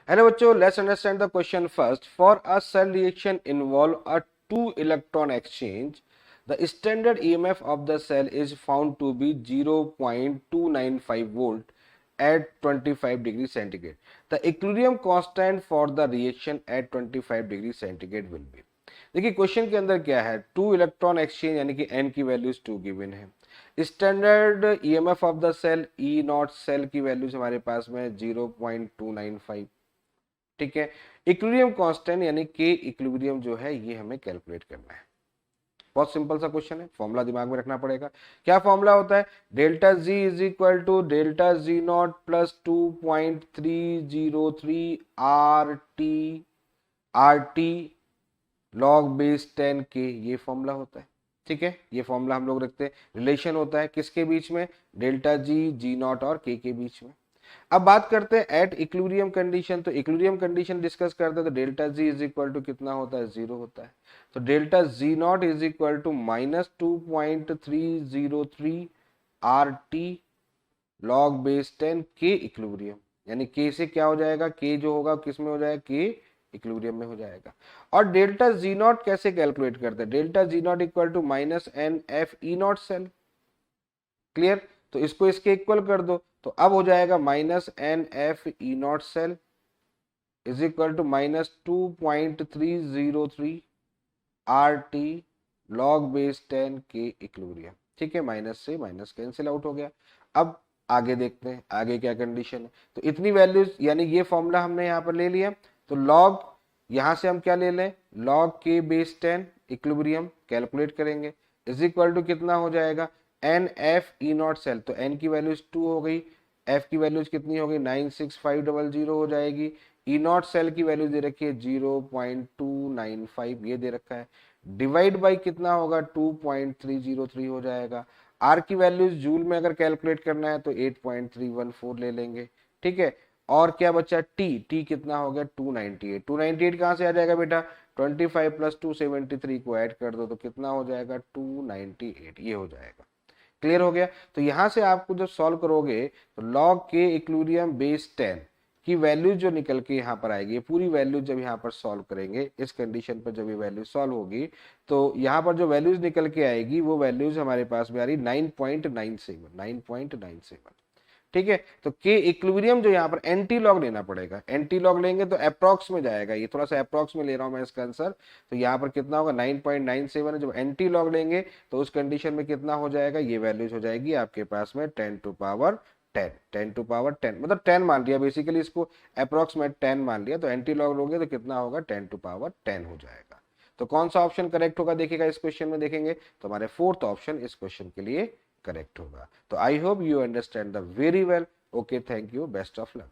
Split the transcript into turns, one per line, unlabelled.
Hello बच्चों, let's understand the question first. For a cell reaction involve a two electron exchange, the standard EMF of the cell is found to be 0.295 volt at 25 degree centigrade. The equilibrium constant for the reaction at 25 degree centigrade will be. देखिए question के अंदर क्या है, two electron exchange यानी कि n की values 2 given है. Standard EMF of the cell E naught cell की वैल्यूज हमारे पास में 0.295. ठीक है. इक्विलिब्रियम कांस्टेंट यानी के इक्विलिब्रियम जो है ये हमें कैलकुलेट करना है. बहुत सिंपल सा क्वेश्चन है, फॉर्मूला दिमाग में रखना पड़ेगा. क्या फॉर्मूला होता है? Delta G is equal to delta G naught plus 2.303 R T log base 10 K, ये फॉर्मूला होता है. ठीक है, ये फॉर्मूला हम लोग रखते हैं. रिलेशन होता है किसके बीच में? डेल्टा जी, जी नॉट और के बीच में. अब बात करते हैं एट इक्विलिब्रियम कंडीशन. तो इक्विलिब्रियम कंडीशन डिस्कस करते हैं तो delta G is equal to कितना होता है? 0 होता है. तो delta G naught is equal to -2.303 R T log base 10 K equilibrium. यानी के से क्या हो जाएगा? के जो होगा किस में हो जाएगा? के इक्विलिब्रियम में हो जाएगा. और डेल्टा जी नॉट कैसे कैलकुलेट करते हैं? Delta G naught equal to -NF E0 cell. Clear? तो इसको इसके इक्वल कर दो तो अब हो जाएगा -NF E0 cell is equal to -2.303 RT log base 10 K equilibrium. ठीक है, माइनस से माइनस कैंसिल आउट हो गया. अब आगे देखते हैं आगे क्या कंडीशन है. तो इतनी वैल्यूज यानी ये फॉर्मूला हमने यहाँ पर ले लिया. तो लॉग यहां से हम क्या ले लें? Log K base 10 equilibrium calculate करेंगे इज इक्वल टू कितना हो जाएगा? NF E0 cell. तो n की वैल्यूज 2 हो गई, f की वैल्यूज कितनी हो गई? 96500 हो जाएगी. E0 सेल की वैल्यू दे रखी है 0.295, ये दे रखा है. डिवाइड बाई कितना होगा? 2.303 हो जाएगा. आर की वैल्यूज जूल में अगर कैलकुलेट करना है तो 8.314 ले लेंगे. ठीक है. और क्या बचा? टी कितना हो गया? 298. 298 कहां से आ जाएगा बेटा? 25 प्लस 273 को ऐड कर दो तो कितना हो जाएगा? 298, ये हो जाएगा. क्लियर हो गया. तो यहां से आपको जब सॉल्व करोगे तो लॉग के इक्विलिब्रियम बेस 10 की वैल्यू जो निकल के यहाँ पर आएगी, पूरी वैल्यू जब यहाँ पर सॉल्व करेंगे इस कंडीशन पर, जब ये वैल्यू सॉल्व होगी तो यहाँ पर जो वैल्यूज निकल के आएगी वो वैल्यूज हमारे पास में आ रही 9.97. ठीक है. तो के इक्विलिब्रियम जो यहाँ पर एंटी लॉग लेना पड़ेगा. एंटी लॉग लेंगे तो अप्रॉक्स में जाएगा, ये थोड़ा सा अप्रॉक्स में ले रहा हूं मैं इसका आंसर. तो यहाँ पर कितना होगा? 9.97 है. जब एंटी लॉग लेंगे तो उस कंडीशन में कितना हो जाएगा? ये वैल्यूज हो जाएगी आपके पास में 10 टू पावर 10. 10 टू पावर 10 मतलब 10 मान लिया बेसिकली, इसको अप्रॉक्सीमेट 10 मान लिया. तो एंटी लॉग लोगे तो कितना होगा? 10 टू पावर 10 हो जाएगा. तो कौन सा ऑप्शन करेक्ट होगा देखिएगा इस क्वेश्चन में. देखेंगे तो हमारे फोर्थ ऑप्शन इस क्वेश्चन के लिए करेक्ट होगा. तो I hope you understand the very well. Okay, thank you, best of luck.